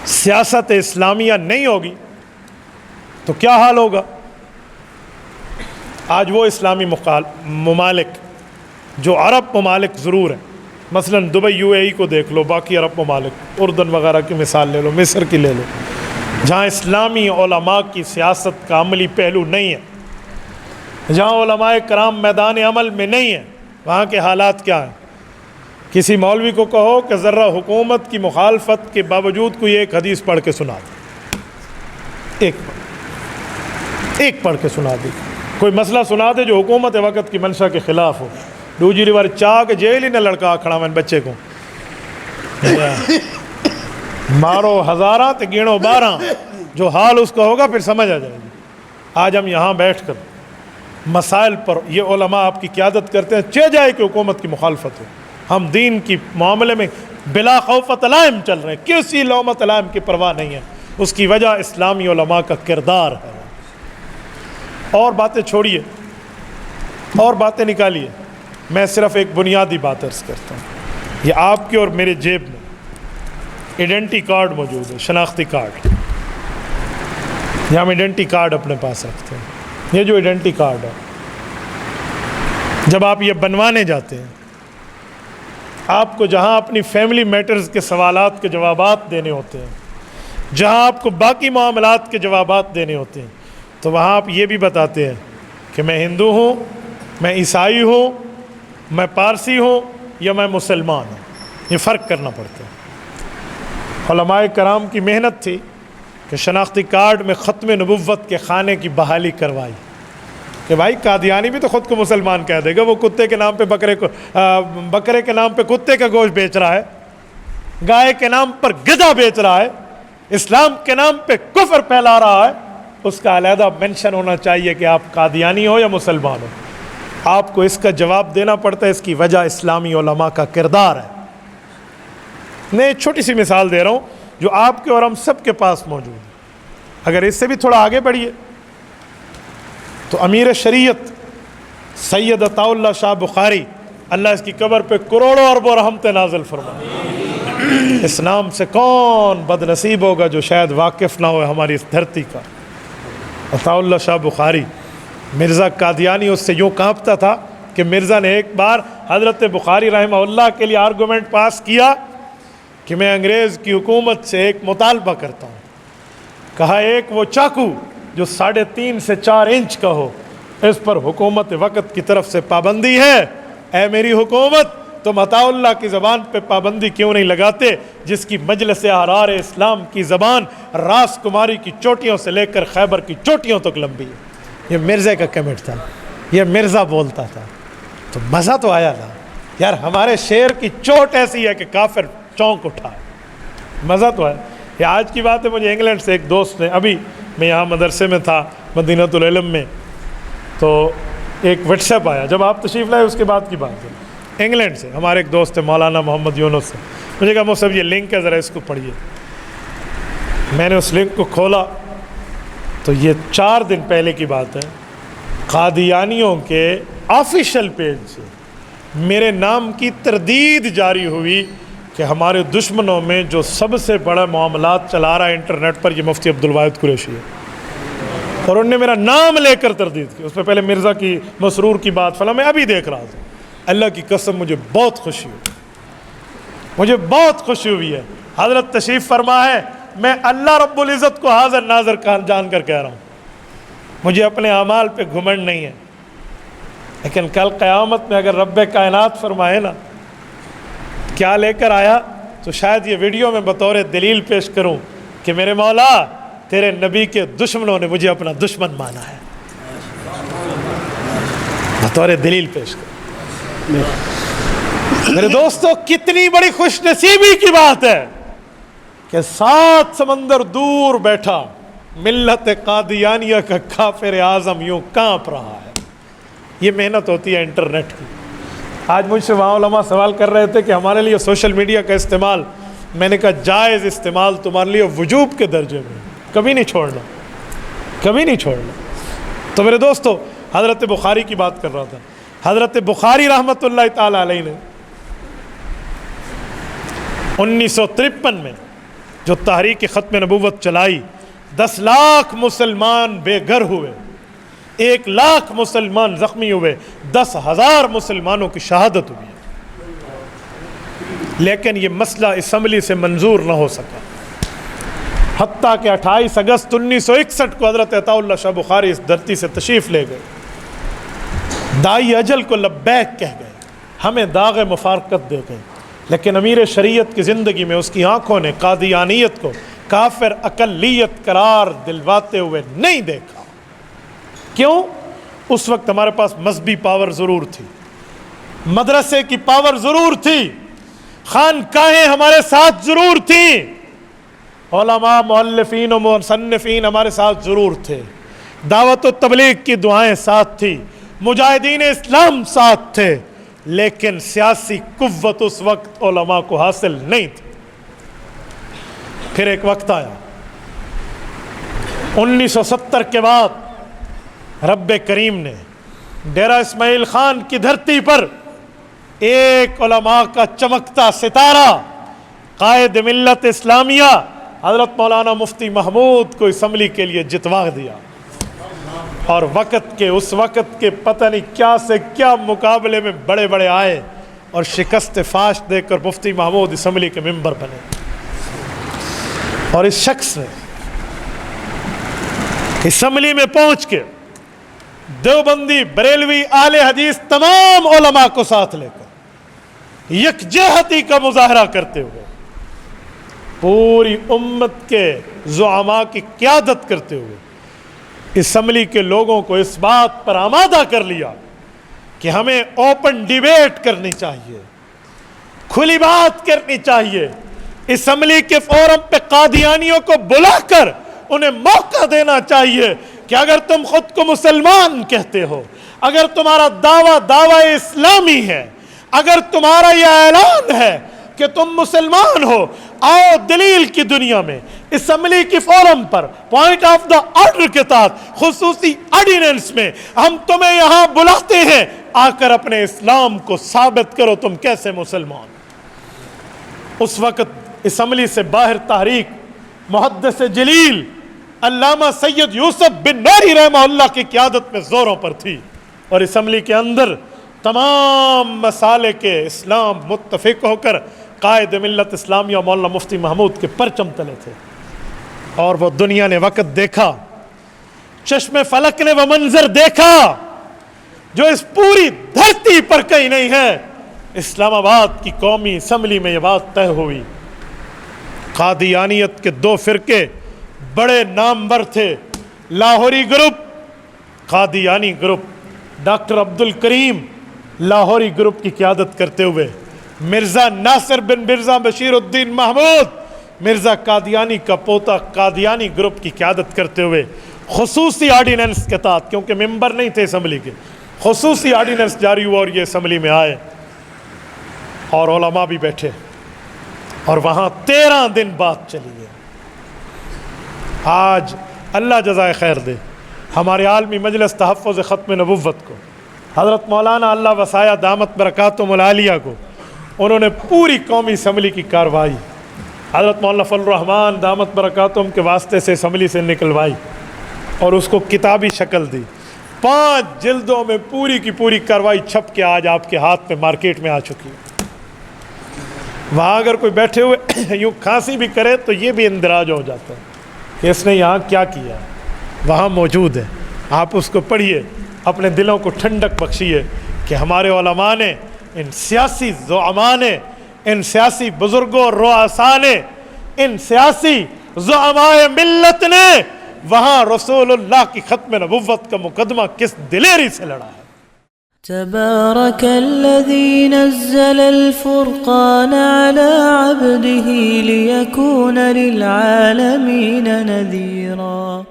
سیاست اسلامیہ نہیں ہوگی تو کیا حال ہوگا؟ آج وہ اسلامی ممالک جو عرب ممالک ضرور ہیں، مثلا دبئی UAE کو دیکھ لو، باقی عرب ممالک، اردن وغیرہ کی مثال لے لو، مصر کی لے لو، جہاں اسلامی علماء کی سیاست کا عملی پہلو نہیں ہے، جہاں علماء کرام میدان عمل میں نہیں ہیں، وہاں کے حالات کیا ہیں؟ کسی مولوی کو کہو کہ ذرا حکومت کی مخالفت کے باوجود کوئی ایک حدیث پڑھ کے سنا دے، ایک پڑھ کے سنا دے، کوئی مسئلہ سنا دے جو حکومت وقت کی منشا کے خلاف ہو۔ دوسری بار چاہ کے جیل ہی نہ لڑکا کھڑا میں بچے کو مارو ہزاراں تے گینو 12، جو حال اس کا ہوگا پھر سمجھ آ جائے گی۔ آج ہم یہاں بیٹھ کر مسائل پر یہ علماء آپ کی قیادت کرتے ہیں، چہ جائے کہ حکومت کی مخالفت ہو، ہم دین کی معاملے میں بلا خوف تلائم چل رہے ہیں، کسی لومۃ تلائم کی پرواہ نہیں ہے۔ اس کی وجہ اسلامی علماء کا کردار ہے۔ اور باتیں چھوڑیے، اور باتیں نکالیے، میں صرف ایک بنیادی بات عرض کرتا ہوں۔ یہ آپ کے اور میرے جیب میں ایڈنٹی کارڈ موجود ہے، شناختی کارڈ، یہ ہم ایڈنٹی کارڈ اپنے پاس رکھتے ہیں۔ یہ جو ایڈنٹی کارڈ ہے، جب آپ یہ بنوانے جاتے ہیں، آپ کو جہاں اپنی فیملی میٹرز کے سوالات کے جوابات دینے ہوتے ہیں، جہاں آپ کو باقی معاملات کے جوابات دینے ہوتے ہیں، تو وہاں آپ یہ بھی بتاتے ہیں کہ میں ہندو ہوں، میں عیسائی ہوں، میں پارسی ہوں یا میں مسلمان ہوں۔ یہ فرق کرنا پڑتا ہے۔ علماء کرام کی محنت تھی کہ شناختی کارڈ میں ختم نبوت کے خانے کی بحالی کروائی کہ بھائی قادیانی بھی تو خود کو مسلمان کہہ دے گا، وہ کتے کے نام پہ بکرے کے نام پہ کتے کا گوشت بیچ رہا ہے، گائے کے نام پر گدھا بیچ رہا ہے، اسلام کے نام پہ کفر پھیلا رہا ہے، اس کا علیحدہ مینشن ہونا چاہیے کہ آپ قادیانی ہو یا مسلمان ہو۔ آپ کو اس کا جواب دینا پڑتا ہے، اس کی وجہ اسلامی علماء کا کردار ہے۔ میں ایک چھوٹی سی مثال دے رہا ہوں جو آپ کے اور ہم سب کے پاس موجود ہے۔ اگر اس سے بھی تھوڑا آگے بڑھیے تو امیر شریعت سید عطا اللہ شاہ بخاری، اللہ اس کی قبر پہ کروڑوں اربوں رحمتیں نازل فرمائے۔ اس نام سے کون بد نصیب ہوگا جو شاید واقف نہ ہو ہماری اس دھرتی کا۔ عطا اللہ شاہ بخاری، مرزا قادیانی اس سے یوں کانپتا تھا کہ مرزا نے ایک بار حضرت بخاری رحمہ اللہ کے لیے آرگومنٹ پاس کیا کہ میں انگریز کی حکومت سے ایک مطالبہ کرتا ہوں۔ کہا ایک وہ چاقو جو 3.5 سے 4 انچ کا ہو، اس پر حکومت وقت کی طرف سے پابندی ہے۔ اے میری حکومت، تم عطا اللہ کی زبان پہ پابندی کیوں نہیں لگاتے جس کی مجلس احرار اسلام کی زبان راس کماری کی چوٹیوں سے لے کر خیبر کی چوٹیوں تک لمبی ہے۔ یہ مرزا کا کمنٹ تھا، یہ مرزا بولتا تھا تو مزہ تو آیا تھا یار، ہمارے شعر کی چوٹ ایسی ہے کہ کافر چونک اٹھا، مزہ تو ہے۔ یہ آج کی بات ہے، مجھے انگلینڈ سے ایک دوست نے، ابھی میں یہاں مدرسے میں تھا مدینۃ العلم میں، تو ایک واٹس ایپ آیا جب آپ تشریف لائے، اس کے بعد کی بات ہے، انگلینڈ سے ہمارے ایک دوست ہے مولانا محمد یونس سے۔ مجھے کہا صاحب یہ لنک ہے، ذرا اس کو پڑھیے۔ میں نے اس لنک کو کھولا تو یہ 4 دن پہلے کی بات ہے، قادیانیوں کے آفیشیل پیج سے میرے نام کی تردید جاری ہوئی کہ ہمارے دشمنوں میں جو سب سے بڑا معاملات چلا رہا ہے انٹرنیٹ پر، یہ مفتی عبدالواحد قریشی ہے، اور انہوں نے میرا نام لے کر تردید کی۔ اس میں پہلے مرزا کی مسرور کی بات فلاں، میں ابھی دیکھ رہا تھا۔ اللہ کی قسم مجھے بہت خوشی ہوئی، مجھے بہت خوشی ہوئی ہے۔ حضرت تشریف فرما ہے، میں اللہ رب العزت کو حاضر ناظر جان کر کہہ رہا ہوں، مجھے اپنے اعمال پہ گھمنڈ نہیں ہے، لیکن کل قیامت میں اگر رب کائنات فرمائے نا کیا لے کر آیا، تو شاید یہ ویڈیو میں بطور دلیل پیش کروں کہ میرے مولا تیرے نبی کے دشمنوں نے مجھے اپنا دشمن مانا ہے، بطور دلیل پیش کروں۔ میرے دوستو، کتنی بڑی خوش نصیبی کی بات ہے کہ 7 سمندر دور بیٹھا ملت قادیانیہ کا کافر اعظم یوں کانپ رہا ہے۔ یہ محنت ہوتی ہے انٹرنیٹ کی۔ آج مجھ سے وہاں علماء سوال کر رہے تھے کہ ہمارے لیے سوشل میڈیا کا استعمال، میں نے کہا جائز استعمال تمہارے لیے وجوب کے درجے میں، کبھی نہیں چھوڑنا، کبھی نہیں چھوڑنا۔ تو میرے دوستو، حضرت بخاری کی بات کر رہا تھا۔ حضرت بخاری رحمۃ اللہ تعالی علیہ نے 1953 میں جو تحریک ختم نبوت چلائی، 10 لاکھ مسلمان بے گھر ہوئے، 1 لاکھ مسلمان زخمی ہوئے، 10,000 مسلمانوں کی شہادت ہوئی، لیکن یہ مسئلہ اسمبلی سے منظور نہ ہو سکا، حتیٰ کہ 28 اگست 1961 کو حضرت عطا اللہ شاہ بخاری اس دھرتی سے تشریف لے گئے، دائی اجل کو لبیک کہہ گئے، ہمیں داغ مفارقت دے گئے، لیکن امیر شریعت کی زندگی میں اس کی آنکھوں نے قادیانیت کو کافر اقلیت قرار دلواتے ہوئے نہیں دیکھا۔ کیوں؟ اس وقت ہمارے پاس مذہبی پاور ضرور تھی، مدرسے کی پاور ضرور تھی، خانقاہیں ہمارے ساتھ ضرور تھیں، علماء مؤلفین و مصنفین ہمارے ساتھ ضرور تھے، دعوت و تبلیغ کی دعائیں ساتھ تھی، مجاہدین اسلام ساتھ تھے، لیکن سیاسی قوت اس وقت علماء کو حاصل نہیں تھی۔ پھر ایک وقت آیا 1970 کے بعد رب کریم نے ڈیرہ اسماعیل خان کی دھرتی پر ایک علماء کا چمکتا ستارہ، قائد ملت اسلامیہ حضرت مولانا مفتی محمود کو اسمبلی کے لیے جتوا دیا، اور اس وقت کے پتہ نہیں کیا سے کیا مقابلے میں بڑے بڑے آئے اور شکست فاش دے کر مفتی محمود اسمبلی کے ممبر بنے۔ اور اس شخص نے اسمبلی میں پہنچ کے دیوبندی، بریلوی، اہل حدیث تمام علماء کو ساتھ لے کر یکجہتی کا مظاہرہ کرتے ہوئے پوری امت کے زعماء کی قیادت کرتے ہوئے اسمبلی کے لوگوں کو اس بات پر آمادہ کر لیا کہ ہمیں اوپن ڈیبیٹ کرنی چاہیے، کھلی بات کرنی چاہیے، اسمبلی کے فورم پہ قادیانیوں کو بلا کر انہیں موقع دینا چاہیے کہ اگر تم خود کو مسلمان کہتے ہو، اگر تمہارا دعویٰ اسلامی ہے، اگر تمہارا یہ اعلان ہے کہ تم مسلمان ہو، آؤ دلیل کی دنیا میں اسمبلی کی forum per point of the order کے تحت خصوصی آرڈیننس میں ہم تمہیں یہاں بلاتے ہیں، آ کر اپنے اسلام کو ثابت کرو تم کیسے مسلمان۔ اس وقت اسمبلی سے باہر تحریک محدث جلیل علامہ سید یوسف بن نوری رحمہ اللہ کی قیادت میں زوروں پر تھی، اور اسمبلی کے اندر تمام مسالے کے اسلام متفق ہو کر قائد ملت اسلامیہ مولانا مفتی محمود کے پرچم تلے تھے، اور وہ دنیا نے وقت دیکھا، چشم فلک نے وہ منظر دیکھا جو اس پوری دھرتی پر کہیں نہیں ہے۔ اسلام آباد کی قومی اسمبلی میں یہ بات طے ہوئی، قادیانیت کے 2 فرقے بڑے نامور تھے، لاہوری گروپ، قادیانی گروپ، ڈاکٹر عبد الکریم لاہوری گروپ کی قیادت کرتے ہوئے، مرزا ناصر بن مرزا بشیر الدین محمود مرزا قادیانی کا پوتا قادیانی گروپ کی قیادت کرتے ہوئے خصوصی آرڈیننس کے تحت، کیونکہ ممبر نہیں تھے اسمبلی کے، خصوصی آرڈیننس جاری ہوا اور یہ اسمبلی میں آئے اور علماء بھی بیٹھے، اور وہاں 13 دن بات چلی ہے۔ آج اللہ جزائے خیر دے ہمارے عالمی مجلس تحفظ ختم نبوت کو، حضرت مولانا اللہ وسایہ دامت برکاتہم العالیہ کو، انہوں نے پوری قومی اسمبلی کی کارروائی حضرت مولانا فضل الرحمان دامت برکاتہم کے واسطے سے اسمبلی سے نکلوائی اور اس کو کتابی شکل دی، 5 جلدوں میں پوری کی پوری کارروائی چھپ کے آج آپ کے ہاتھ میں مارکیٹ میں آ چکی ہے۔ وہاں اگر کوئی بیٹھے ہوئے یوں کھانسی بھی کرے تو یہ بھی اندراج ہو جاتا ہے کہ اس نے یہاں کیا کیا، وہاں موجود ہے، آپ اس کو پڑھیے، اپنے دلوں کو ٹھنڈک بخشیے کہ ہمارے علماء نے، ان سیاسی زعماء نے، ان سیاسی بزرگوں اور رؤساء نے، ان سیاسی زعماء ملت نے وہاں رسول اللہ کی ختم نبوت کا مقدمہ کس دلیری سے لڑا ہے۔ تبارك الذي نزل الفرقان على عبده ليكون للعالمين نذيرا